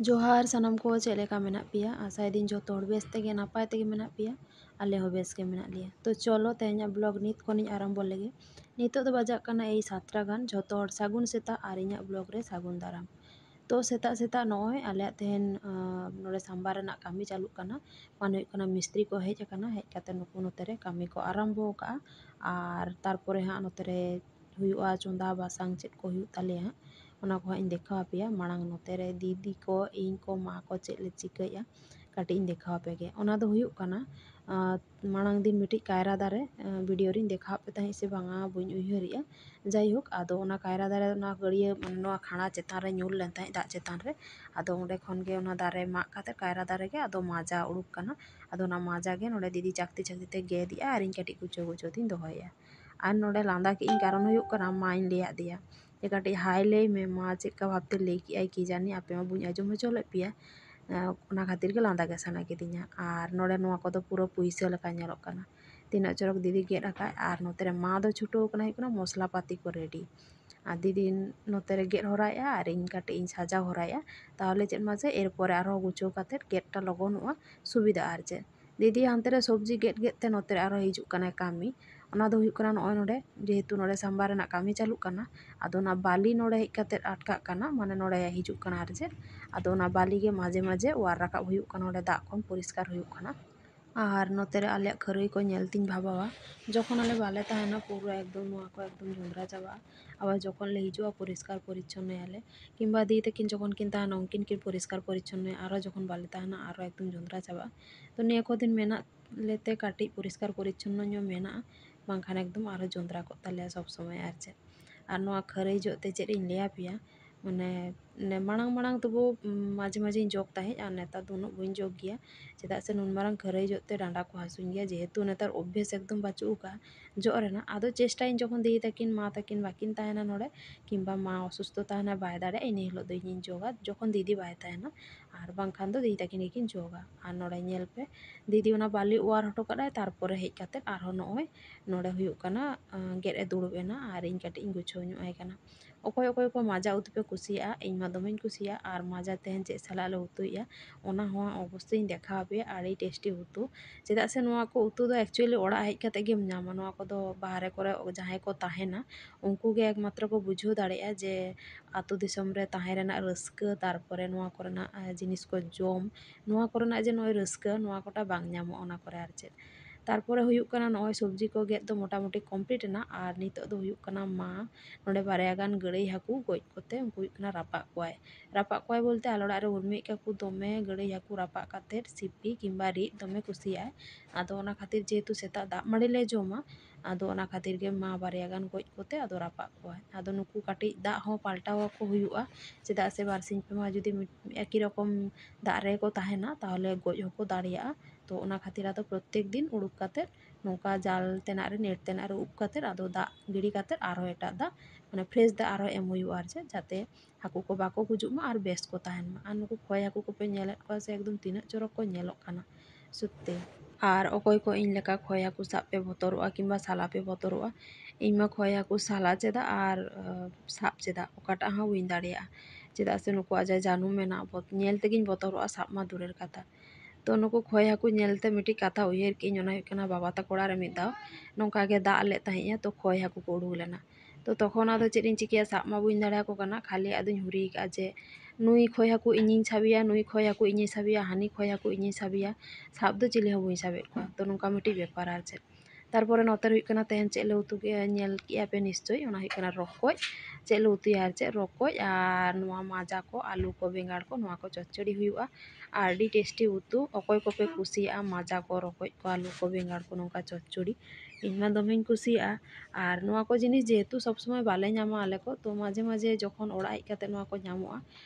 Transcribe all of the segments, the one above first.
जोहार सानाम को चेक लेका मेना पिया आशा दिन जो तोड़ बेस तेगे नापाय तेगे मेना पिया आले हो बेस के मेना लिया। तो चलो तेहना ब्लॉग नित कोनी आरम्भो लेगे नितो दो बजाक काना ए 7टा गान जो तोड़ सागुन सेता आर इᱧᱟᱹᱜ ब्लॉग रे सागुन दाराम। तो सेता सेता नॉय आले तेहन नोडे सांबार रना कामी चालू काना माने हुयुग काना मिस्त्री को हेज काना हेज काते नुकु नोते रे कामी को आरम्भो का आर तारपरे हां नोते रे हुयुगा चोंदा बासांग चेक को हुयुग तालेया ओना को इन देखा पिया मांग नोते रे दीदी को इन को मा को चेक ले चिकया काटी इन देखा पेगे ओना दो हुयुग काना मांग दिन मिटी कायरा दारे वीडियो रिन देखा पे तहीं से बांगा बुñ उयहरिया जायहोक आदो ओना कायरा दारे ओना गड़िया माने खाना चेतान रे ᱧᱩᱨ len तहीं दा चेतान रे आदो ओंडे खन गे ओना दारे मा काते कायरा दारे गे आदो माजा उडुक काना आदो ओना माजा गे नोडे दीदी चाकती चाकती ते गेदिया आर इन काटी कुचो कुचो दिन दोहया आर नोडे लांदा के इन कारण हुयुग काना मा इन लेया दिया जे काटी हाय ले मे मा चेका भाबते ले की आई की जानी आपे मा बुñ आजम हचो ले पिया ओना खातिर के लांदा गे साना किदिnya आर नोडे नोआ को दो पूरा पुइसा लेका ñेलोग काना तीना चोरक दीदी गेट आका आर नोते रे मा दो छुटो काना हुयुग काना मसला पाती को रेडी आ दीदी नोते रे गेट हराया आर इन काटी इन साजा हराया ताहले चेद माजे एरपरे आरो गुचो काते गेटटा लगोनुआ सुविधा आर चेद दीदी हानते रे सब्जी गेट गेट ते नोते रे आरो हिजुग काना कामी ओना दो हुयुग काना नॉय नोडे जेहेतु नोडे सांबार रना कामी चालू काना आदो ना बाली नोडे हेज काते अटका काना माने नोडे हिजुग काना आर चेद आदो ना बाली गे माजे माजे वार राकाब हुयुग काना नोडे दा खन परिष्कार हुयुग काना आर नोते रे आले खरई को ñेलतिन भाबावा जखन आले बाले ताहेना पूरा एकदम नोआ को एकदम जोंद्रा चाबा आबार जखन ले हिजुआ परिष्कार परिच्छन्न आले किंबा दी तकिन जखन किन ताहेना उनकिन किन परिष्कार परिच्छन्न आरो जखन बाले ताहेना आरो एकदम जोंद्रा चाबा तो निया को दिन मेना लेते काटी परिष्कार परिच्छन्न ño मेना बांखान एकदम आरो जोंद्रा को ताले सब समय आर चेद आर नोआ खरई जोते चेद इन लेया पिया माने मांग मांग तबो माझे माझे जोग ताहे आर नेतार दो उनाग बुñ जोग गिया चेदा से नुन मारंग खरई जोते डांडा को हासुñ गिया जेहेतु नेतार अभ्येस एकदम बाचू का जो रेना आदो चेष्टा इन जखन दी तकिन मा तकिन बाकिन ताहेना नोडे किंबा मा असुस्थ ताहेना बाय दाड़े इन हिलो दो इन जोगा जखन दीदी बाय ताहेना आर बांखान दो दी तकिन किन जोगा आर नोडे ñेल पे दीदी ओना बाली ओवार हटो काडाय तारपरे हेज काते आरो नॉय नोडे हुयुग काना gate A दुड़ुब Anna are in काटी इन गुछो ño आय काना अकोय अकोय को माजा उतु पे कुसिया इन मा दमेñ कुसिया आर माजा तेहन चेक साला ले उतुया ओना हो अवश्य इन देखा पे आड़ी टेस्टी उतु चेदा से नोआ को उतु दो एक्चुअली ओड़ा हेज काते गेम ñामा नोआ को दो बाहरे करे जहां को ताहेना उनको गे एकमात्र को बुझो दाड़ेया जे आतु दिसम रे ताहे रेना रस्का तारपरे नोआ कोरेना जिनिस को जोम नोआ कोरेना जे नोय रस्का नोआ कोटा बांग ñामो ओना करे आर चेद तारपरे हुयुग काना नॉय सब्जी को गेट दो मोटामुटी कमप्लीट ना आर नितो दो हुयुग काना मा नोडे बारया गान गड़ई हाकू गोज कोते उनको हुयुग काना रापा कोय बोलते आल ओड़ा रे उर्मी काकू दमे गड़ई हाकू रापा काते सिपी किंबा री दमे कुसिया आदो ओना खातिर जेहेतु सेता दाग माड़ी ले जोमा आदो ओना खातिर गे मा बारया गान गोज कोते आदो रापा कोय आदो नुकू काटी दाग हो पाल्टावा को हुयुगा चेदा से बारसिन पे मा जुदी एकी रकम दाग रे को ताहेना ताहले गोज होको दाड़िया तो ओना खातिर आदो प्रत्येक दिन उडुक काते नोका जाल तेना रे नेट तेना रे उब काते आदो दाग गिड़ी काते आरो एटा दाग माने फ्रेश दाग आरो एम हुयुगा आर चेद जाते हाकू को बाको गुजुग मा आर बेस को ताहेन मा आर नुकू खोय हाकू को पे ñेलेत को से एकदम तीना चोरक को ñेलोग काना सुत्ते आर अकोय को इन लेका खोय हाकू साब पे बतरोआ किंबा साला पे बतरोआ इन मा खोय हाकू साला चेदा आर साब चेदा ओकाटा हा बुñ दाड़ेया चेदा से नुकू आजा जानू मेना ñेल तेगिन बतरोआ साब मा दूरेर काथा तो नुकू खोय हाकू ñेलते मिटी काथा उयहर की ओना हुयुग काना बाबा ताको ओड़ा रे मिद दाव नोंका गे दाग ले ताहेया तो खोय हाकू को उडुक लेना तो तखन आदो चेद इन चिकिया साब मा बुñ दाड़ेया को काना खाली आदोñ हुरी का जे नुई खोय हाकू इñिñ साबिया नुई खोय हाकू इñिñ साबिया हानी खोय हाकू इñिñ साबिया साब दो चिली हो बुñ साबेद को तो नोंका मिटी बेपार आर चेद तारपरे नोते हुयुग काना तेहन चेद ले उतु के ñेल किया पे निश्चय ओना हुयुग काना रकोज चेद ले उतुया आर चेद रकोज आर नोआ माजा को आलू को बेंगाड़ को नोआ को चच्चड़ी हुयुगा आड़ी टेस्टी उतु अकोय को पे कुसिया माजा को रकोज को आलू को बेंगाड़ को नोंका चच्चड़ी इन मा दमेñ कुसिया आर नोआ को जिनिस जेहेतु सब समय बाले ñामा आले को तो माझे माझे जखन ओड़ा हेज काते नोआ को ñामोआ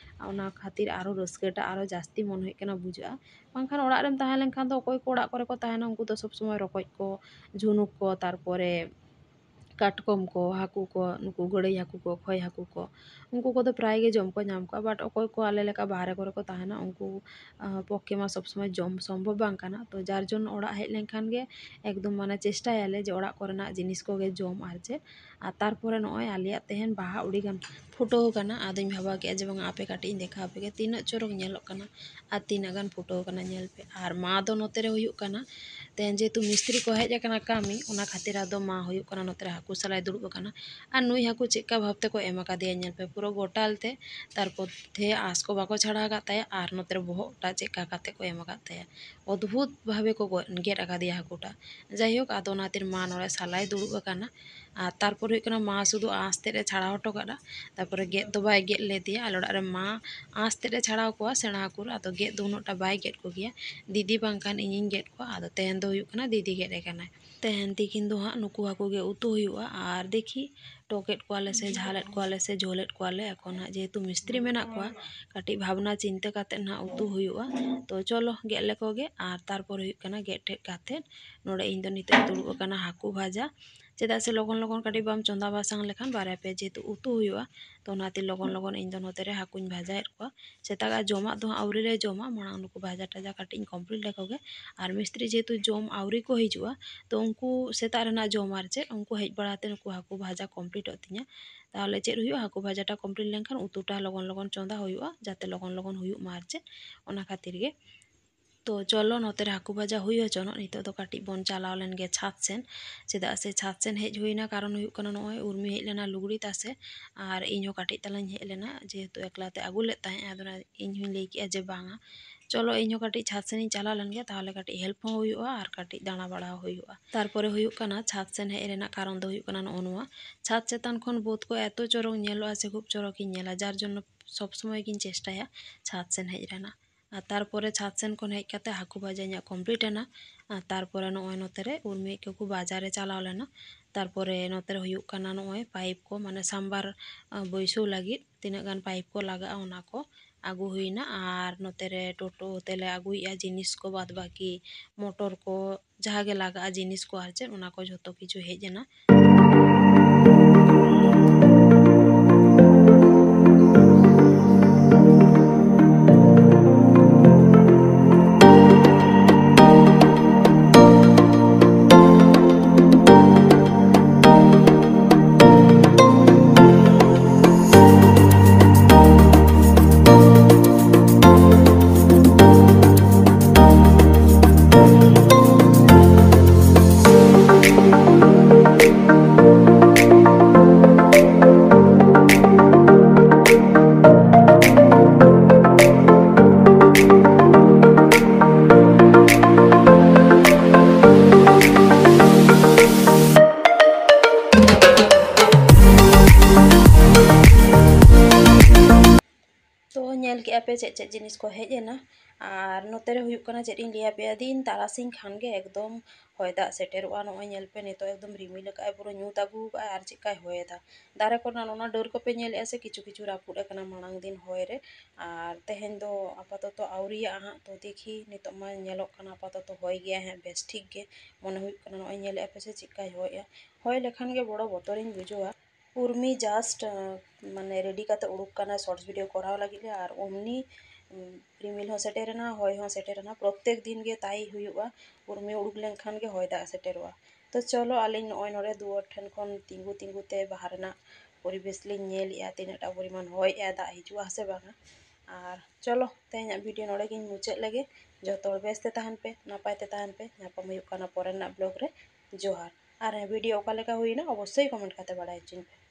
ओना खातिर आरो रस्काटा आरो जास्ती मन हुयुग काना बुझा बांखान ओड़ा रेम ताहे लेनखान दो अकोय को ओड़ा करे को ताहेना उनको तो सब समय रकोज को झुनुक को तारपरे ᱠᱟᱴᱠᱚᱢ ᱠᱚ ᱦᱟᱹᱠᱩ ᱠᱚ ᱱᱩᱠᱩ ᱜᱟᱹᱲᱟᱹᱭ ᱦᱟᱹᱠᱩ ᱠᱚ ᱠᱷᱚᱭ ᱦᱟᱹᱠᱩ ᱠᱚ ᱩᱱᱠᱩ ᱠᱚᱫᱚ ᱯᱨᱟᱭ ᱜᱮ ᱡᱚᱢ ᱠᱚ ᱧᱟᱢ ᱠᱚᱣᱟ ᱵᱟᱴ ᱚᱠᱚᱭ ᱠᱚ ᱟᱞᱮ ᱞᱮᱠᱟ ᱵᱟᱦᱨᱮ ᱠᱚᱨᱮ ᱠᱚ ᱛᱟᱦᱮᱱᱟ ᱩᱱᱠᱩ ᱯᱚᱠᱠᱷᱮ ᱢᱟ ᱥᱚᱵ ᱥᱚᱢᱚᱭ ᱡᱚᱢ ᱥᱚᱢᱵᱷᱚᱵ ᱵᱟᱝ ᱠᱟᱱᱟ ᱛᱚ ᱡᱟᱨ ᱡᱚᱱᱱᱚ ᱚᱲᱟᱜ ᱦᱮᱡ ᱞᱮᱱᱠᱷᱟᱱ ᱜᱮ ᱮᱠᱫᱚᱢ ᱢᱟᱱᱮ ᱪᱮᱥᱴᱟᱭᱟᱞᱮ ᱡᱮ ᱚᱲᱟᱜ ᱠᱚᱨᱮᱱᱟᱜ ᱡᱤᱱᱤᱥ ᱠᱚᱜᱮ ᱡᱚᱢ ᱟᱨ ᱪᱮᱫ ᱟᱨ ᱛᱟᱨᱯᱚᱨᱮ ᱱᱚᱜᱼᱚᱭ ᱟᱞᱮᱭᱟᱜ ᱛᱮᱦᱮᱧ ᱵᱟᱦᱟ ᱩᱰᱤᱜᱟᱱ ᱯᱷᱩᱴᱟᱹᱣ ᱠᱟᱱᱟ ᱟᱫᱚᱧ ᱵᱷᱟᱵᱟᱣ ᱠᱮᱫᱼᱟ ᱡᱮ ᱵᱟᱝ ᱟᱯᱮ ᱠᱟᱹᱴᱤᱡ ᱤᱧ ᱫᱮᱠᱷᱟᱣ ᱟᱯᱮᱜᱮ ᱛᱤᱱᱟᱹᱜ ᱪᱚᱨᱚᱠ ᱧᱮᱞᱚᱜ ᱠᱟᱱᱟ ᱟᱨ ᱛᱤᱱᱟᱹᱜ ᱜᱟᱱ ᱯᱷᱩᱴᱟᱹᱣ ᱠᱟᱱᱟ ᱧᱮᱞ ᱯᱮ ᱟᱨ ᱢᱟ ᱫᱚ ᱱᱚᱛᱮ ᱨᱮ ᱦᱩᱭᱩᱜ ᱠᱟᱱᱟ ᱛᱮᱦᱮᱧ ᱡᱮᱦᱮᱛᱩ ᱢᱤᱥᱛᱨᱤ ᱠᱚ ᱦᱮᱡ ᱟᱠᱟᱱᱟ ᱠᱟᱹᱢᱤ ᱚᱱᱟ ᱠᱷᱟᱹᱛᱤᱨ ᱟᱫᱚ ᱢᱟ ᱦᱩᱭᱩᱜ ᱠᱟᱱᱟ ᱱᱚᱛᱮ ᱨᱮ ᱦᱟᱹᱠᱩ ᱥᱟᱞᱟᱭ ᱫᱩᱲᱩᱵ ᱟᱠᱟᱱᱟ ᱟᱨ ᱱᱩᱭ ᱦᱟᱹᱠᱩ ᱪᱮᱫᱠᱟ ᱵᱷᱟᱵ ᱛᱮᱠᱚ ᱮᱢ ᱟᱠᱟᱫᱮᱭᱟ ᱧᱮᱞ ᱯᱮ ᱯᱩᱨᱟᱹ ᱜᱚᱴᱟᱞ ᱛᱮ ᱛᱟᱨᱯᱚᱨ ᱛᱮ ᱟᱸᱥ ᱠᱚ ᱵᱟᱠᱚ ᱪᱷᱟᱲᱟᱣ ᱟᱠᱟᱫ ᱛᱟᱭᱟ ᱟᱨ ᱱᱚᱛᱮ ᱨᱮ ᱵᱚᱦᱚᱜᱴᱟᱜ ᱪᱮᱫᱠᱟ ᱠᱟᱛᱮ ᱠᱚ ᱮᱢ ᱟᱠᱟᱫ ᱛᱟᱭᱟ ᱚᱫᱽᱵᱷᱩᱛ ᱵᱷᱟᱵᱮ ᱠᱚ ᱜᱮᱫ ᱟᱠᱟᱫᱮᱭᱟ ᱦᱟᱹᱠᱩᱴᱟᱜ ᱡᱟᱭᱦᱳᱠ ᱟᱫᱚ ᱚᱱᱟ ᱠᱷᱟᱹᱛᱤᱨ ᱢᱟ ᱱᱚᱰᱮ ᱥᱟᱞᱟᱭ ᱫᱩᱲᱩᱵ ᱟᱠᱟᱱᱟ ᱟᱨ ᱛᱟᱨᱯᱚᱨ ᱦᱩᱭᱩᱜ ᱠᱟᱱᱟ ᱢᱟ ᱥᱩᱫᱷᱩ ᱟᱸᱥ ᱛᱮᱫ ᱮ ᱪᱷᱟᱲᱟᱣ ᱦᱚᱴᱚ ᱠᱟᱫᱟ ᱛᱟᱨᱯᱚᱨᱮ ᱜᱮᱫ ᱫᱚ ᱵᱟᱭ ᱜᱮᱫ ᱞᱮᱫᱮᱭᱟ ᱟᱞᱮ ᱚᱲᱟᱜ ᱨᱮ ᱢᱟ ᱟᱸᱥ ᱛᱮᱫ ᱮ ᱪᱷᱟᱲᱟᱣ ᱠᱚᱣᱟ ᱥᱮᱬᱟ ᱦᱟᱹᱠᱩ ᱟᱫᱚ ᱜᱮᱫ ᱫᱚ ᱩᱱᱟᱹᱜ ᱴᱟ ᱵᱟᱭ ᱜᱮᱫ ᱠᱚᱜᱮᱭᱟ ᱫᱤᱫᱤ ᱵᱟᱝᱠᱷᱟᱱ ᱤᱧᱤᱧ ᱜᱮᱫ ᱠᱚᱣᱟ ᱟᱫᱚ ᱛᱮᱦᱮᱧ ᱫᱚ ᱦᱩᱭᱩᱜ ᱠᱟᱱᱟ ᱫᱤᱫᱤ ᱜᱮᱫ ᱮ ᱠᱟᱱᱟᱭ ᱛᱮᱦᱮᱧ ᱛᱤᱠᱤᱱ ᱫᱚ ᱦᱟᱸᱜ ᱱᱩᱠᱩ ᱦᱟᱹᱠᱩ ᱜᱮ ᱩᱛᱩ ᱦᱩᱭᱩᱜᱼᱟ ᱟᱨ ᱫᱮᱠᱷᱤ ᱴᱚᱠᱮᱫ ᱠᱚᱣᱟᱞᱮ ᱥᱮ ᱡᱷᱟᱞᱮᱫ ᱠᱚᱣᱟᱞᱮ ᱥᱮ ᱡᱷᱳᱞᱮᱫ ᱠᱚᱣᱟᱞᱮ ᱮᱠᱷᱚᱱ ᱦᱟᱸᱜ ᱡᱮᱦᱮᱛᱩ ᱢᱤᱥᱛᱨᱤ ᱢᱮᱱᱟᱜ ᱠᱚᱣᱟ ᱠᱟᱹᱴᱤᱡ ᱵᱷᱟᱵᱽᱱᱟ ᱪᱤᱱᱛᱟᱹ ᱠᱟᱛᱮᱫ ᱦᱟᱸᱜ ᱩᱛᱩ ᱦᱩᱭᱩᱜᱼᱟ ᱛᱚ ᱪᱚᱞᱚ ᱜᱮᱫ ᱞᱮᱠᱚ ᱜᱮ ᱟᱨ ᱛᱟᱨᱯᱚᱨ ᱦᱩᱭᱩᱜ ᱠᱟᱱᱟ ᱜᱮᱫ ᱴᱮᱫ ᱠᱟᱛᱮᱫ ᱱᱚᱰᱮ ᱤᱧ ᱫᱚ ᱱᱤᱛᱚᱜ ᱫᱩᱲᱩᱵ ᱟᱠᱟᱱᱟ ᱦᱟᱹᱠᱩ ᱵᱷᱟᱡᱟ ᱪᱮᱫᱟᱜ ᱥᱮ ᱞᱚᱜᱚᱱ ᱞᱚᱜᱚᱱ ᱠᱟᱹᱴᱤᱡ ᱵᱟᱢ ᱪᱚᱸᱫᱟ ᱵᱟᱥᱟᱝ ᱞᱮᱠᱷᱟᱱ ᱵᱟᱨᱭᱟ ᱯᱮ ᱡᱮᱦᱮᱛᱩ ᱩᱛᱩ ᱦᱩᱭᱩᱜᱼᱟ ᱛᱚ ᱚᱱᱟᱛᱮ ᱞᱚᱜᱚᱱ ᱞᱚᱜᱚᱱ ᱤᱧ ᱫᱚ ᱱᱚᱛᱮ ᱨᱮ ᱦᱟᱹᱠᱩᱧ ᱵᱷᱟᱡᱟᱭᱮᱫ ᱠᱚᱣᱟ ᱥᱮᱛᱟᱜᱟᱜ ᱡᱚᱢᱟᱜ ᱫᱚ ᱦᱟᱸᱜ ᱟᱹᱣᱨᱤ ᱞᱮ ᱡᱚᱢᱟ ᱢᱟᱲᱟᱝ ᱱᱩᱠᱩ ᱵᱷᱟᱡᱟ ᱴᱟᱡᱟ ᱠᱟᱹᱴᱤᱡ ᱤᱧ ᱠᱚᱢᱯᱞᱤᱴ ᱞᱮᱠᱚ ᱜᱮ ᱟᱨ ᱢᱤᱥᱛᱨᱤ ᱡᱮᱦᱮᱛᱩ ᱡᱚᱢ ᱟᱹᱣᱨᱤ ᱠᱚ ᱦᱤᱡᱩᱜᱼᱟ ᱛᱚ ᱩᱱᱠᱩ ᱥᱮᱛᱟᱜ ᱨᱮᱱᱟᱜ ᱡᱚᱢ ᱟᱨ ᱪᱮᱫ ᱩᱱᱠᱩ ᱦᱮᱡ ᱵᱟᱲᱟᱛᱮ ᱱᱩᱠᱩ ᱦᱟᱹᱠᱩ ᱵᱷᱟᱡᱟ ᱠᱚᱢᱯᱞᱤᱴᱚᱜ ᱛᱤᱧᱟ ᱛᱟᱦᱚᱞᱮ ᱪᱮᱫ ᱦᱩᱭᱩᱜᱼᱟ ᱦᱟᱹᱠᱩ ᱵᱷᱟᱡᱟᱴᱟ ᱠᱚᱢᱯᱞᱤᱴ ᱞᱮᱱᱠᱷᱟᱱ ᱩᱛᱩᱴᱟ ᱞᱚᱜᱚᱱ ᱞᱚᱜᱚᱱ ᱪᱚᱸᱫᱟ ᱦᱩᱭᱩᱜᱼᱟ ᱡᱟᱛᱮ ᱞᱚᱜᱚᱱ ᱞᱚᱜᱚᱱ ᱦᱩᱭᱩᱜ ᱢᱟ ᱟᱨ ᱪᱮᱫ ᱚᱱᱟ ᱠᱷᱟᱹᱛᱤᱨ ᱜᱮ ᱛᱚ ᱪᱚᱞᱚ ᱱᱚᱛᱮ ᱨᱮ ᱦᱟᱹᱠᱩ ᱵᱷᱟᱡᱟ ᱦᱩᱭ ᱦᱚᱪᱚᱱᱚᱜ ᱱᱤᱛᱚᱜ ᱫᱚ ᱠᱟᱹᱴᱤᱡ ᱵᱚᱱ ᱪᱟᱞᱟᱣ ᱞᱮᱱ ᱜᱮ ᱪᱷᱟᱫᱽ ᱥᱮᱱ ᱪᱮᱫᱟᱜ ᱥᱮ ᱪᱷᱟᱫᱽ ᱥᱮᱱ ᱦᱮᱡ ᱦᱩᱭᱱᱟ ᱠᱟᱨᱚᱱ ᱦᱩᱭᱩᱜ ᱠᱟᱱᱟ ᱱᱚᱜᱼᱚᱭ ᱩᱨᱢᱤ ᱦᱮᱡ ᱞᱮᱱᱟ ᱞᱩᱜᱽᱲᱤ ᱛᱟᱥᱮ ᱟᱨ ᱤᱧᱦᱚᱸ ᱠᱟᱹᱴᱤᱡ ᱛᱟᱞᱟᱧ ᱦᱮᱡ ᱞᱮᱱᱟ ᱡᱮᱦᱮᱛᱩ ᱮᱠᱞᱟᱛᱮ ᱟᱹᱜᱩ ᱞᱮᱫ ᱛᱟᱦᱮᱸᱫ ᱟᱫᱚ ᱤᱧ ᱦᱚᱧ ᱞᱟᱹᱭ ᱠᱮᱜᱼᱟ ᱡᱮ ᱵᱟᱝᱟ ᱪᱚᱞᱚ ᱤᱧᱦᱚᱸ ᱠᱟᱹᱴᱤᱡ ᱪᱷᱟᱫᱽ ᱥᱮᱱᱤᱧ ᱪᱟᱞᱟᱣ ᱞᱮᱱ ᱜᱮ ᱛᱟᱦᱚᱞᱮ ᱠᱟᱹᱴᱤᱡ ᱦᱮল্ᱯ ᱦᱚᱸ ᱦᱩᱭᱩᱜᱼᱟ ᱟᱨ ᱠᱟᱹᱴᱤᱡ ᱫᱟᱬᱟ ᱵᱟᱲᱟ ᱦᱚᱸ ᱦᱩᱭᱩᱜᱼᱟ ᱛᱟᱨᱯᱚᱨᱮ ᱦᱩᱭᱩᱜ ᱠᱟᱱᱟ ᱪᱷᱟᱫᱽ ᱥᱮᱱ ᱦᱮᱡ ᱨᱮᱱᱟᱜ ᱠᱟᱨᱚᱱ ᱫᱚ ᱦᱩᱭᱩᱜ ᱠᱟᱱᱟ ᱱᱚᱜᱼᱚ ᱱᱚᱣᱟ ᱪᱷᱟᱫᱽ ᱪᱮᱛᱟᱱ ᱠᱷᱚᱱ ᱵᱟᱹᱫᱽ ᱠᱚ ᱮᱛᱚ ᱪᱚᱨᱚᱠ ᱧᱮᱞᱚᱜᱼᱟ ᱥᱮ ᱠᱷᱩᱵ ᱪᱚᱨᱚᱠᱤᱧ ᱧᱮᱞᱟ ᱡᱟᱨ ᱡᱚᱱᱱᱚ ᱥᱚᱵ ᱥᱚᱢᱚᱭ ᱜᱤᱧ ᱪᱮᱥᱴᱟᱭᱟ ᱪᱷᱟᱫᱽ ᱥᱮᱱ ᱦᱮᱡ ᱨᱮᱱᱟᱜ ᱟᱨ ᱛᱟᱨᱯᱚᱨᱮ ᱪᱷᱟᱫᱽ ᱥᱮᱱ ᱠᱷᱚᱱ ᱦᱮᱡ ᱠᱟᱛᱮ ᱦᱟᱹᱠᱩ ᱵᱷᱟᱡᱟ ᱤᱧᱟᱹᱜ ᱠᱚᱢᱯᱞᱤᱴ ᱮᱱᱟ ᱟᱨ ᱛᱟᱨᱯᱚᱨᱮ ᱱᱚᱜᱼᱚᱭ ᱱᱚᱛᱮ ᱨᱮ ᱩᱨᱢᱤ ᱠᱚᱠᱚ ᱵᱟᱡᱟᱨᱮ ᱪᱟᱞᱟᱣ ᱞᱮᱱᱟ ᱛᱟᱨᱯᱚᱨᱮ ᱱᱚᱛᱮ ᱨᱮ ᱦᱩᱭᱩᱜ ᱠᱟᱱᱟ ᱱᱚᱜᱼᱚᱭ ᱯᱟᱭᱤᱯ ᱠᱚ ᱢᱟᱱᱮ ᱥᱟᱢᱵᱟᱨ ᱵᱟᱹᱭᱥᱟᱹᱣ ᱞᱟᱹᱜᱤᱫ ᱛᱤᱱᱟᱹᱜ ᱜᱟᱱ ᱯᱟᱭᱤᱯ ᱠᱚ ᱞᱟᱜᱟᱜᱼᱟ ᱚᱱᱟ ᱠᱚ ᱟᱹᱜᱩ ᱦᱩᱭᱱᱟ ᱟᱨ ᱱᱚᱛᱮ ᱨᱮ ᱴᱳᱴᱳ ᱛᱮᱞᱮ ᱟᱹᱜᱩᱭᱮᱫᱼᱟ ᱡᱤᱱᱤᱥ ᱠᱚ ᱵᱟᱫ ᱵᱟᱹᱠᱤ ᱢᱚᱴᱚᱨ ᱠᱚ ᱡᱟᱦᱟᱸ ᱜᱮ ᱞᱟᱜᱟᱜᱼᱟ ᱡᱤᱱᱤᱥ ᱠᱚ ᱟᱨ ᱪᱮᱫ ᱚᱱᱟ ᱠᱚ ᱡᱷᱚᱛᱚ ᱠᱤᱪᱷᱩ ᱦᱮᱡ ᱮᱱᱟ तो ñel के पे चेक जिनिस को हेज एना और नोते रे हुयुक कना चेक इन लिया पे दिन तारासिंग खान गे एकदम हय दाग सेटेरोआ नय ñel पे नितो एकदम रिमिल का पुरो ᱧᱩᱛ आगु का आर चिकाय हय दा दारे को ना डोर को पे ñel से किछु किछु रापुड कना मांग दिन हय रे और तेहेन दो आपातत आउरिया हा तो देखी नितो मा ñelok कना आपातत हय गया है बेस ठीक गे मने हुयुक कना नय ñel पे से चिकाय हय लेखान गे बड़ो बतरिन बुझुआ उर्मी जस्ट माने रेडी काते उडुक कना शॉर्ट्स वीडियो कराव लगी और ओमनी रिमिल हो सेटेरना हय हो सेटेरना प्रत्येक दिन गे ताई हुयुआ उर्मी उडुक लेनखान गे हय दाग सेटेरोआ तो चलो आलिन नय नोडे दुआर ठेन खन तिंगु तिंगु ते बाहरना परिवेश लिन ñelइया तिनाटा परिमाण हयआ दाग हिजुआ से बांगा और चलो तेहेना वीडियो नोडे गिन मुचाद लगे जतो हर बेस ते तहन पे नापाय ते तहन पे नापाम हुयुक कना परेना ब्लॉग रे जोहार और वीडियो ओका लेका हुइना अवश्य कमेंट काते बाड़ाय हॉचोन पे।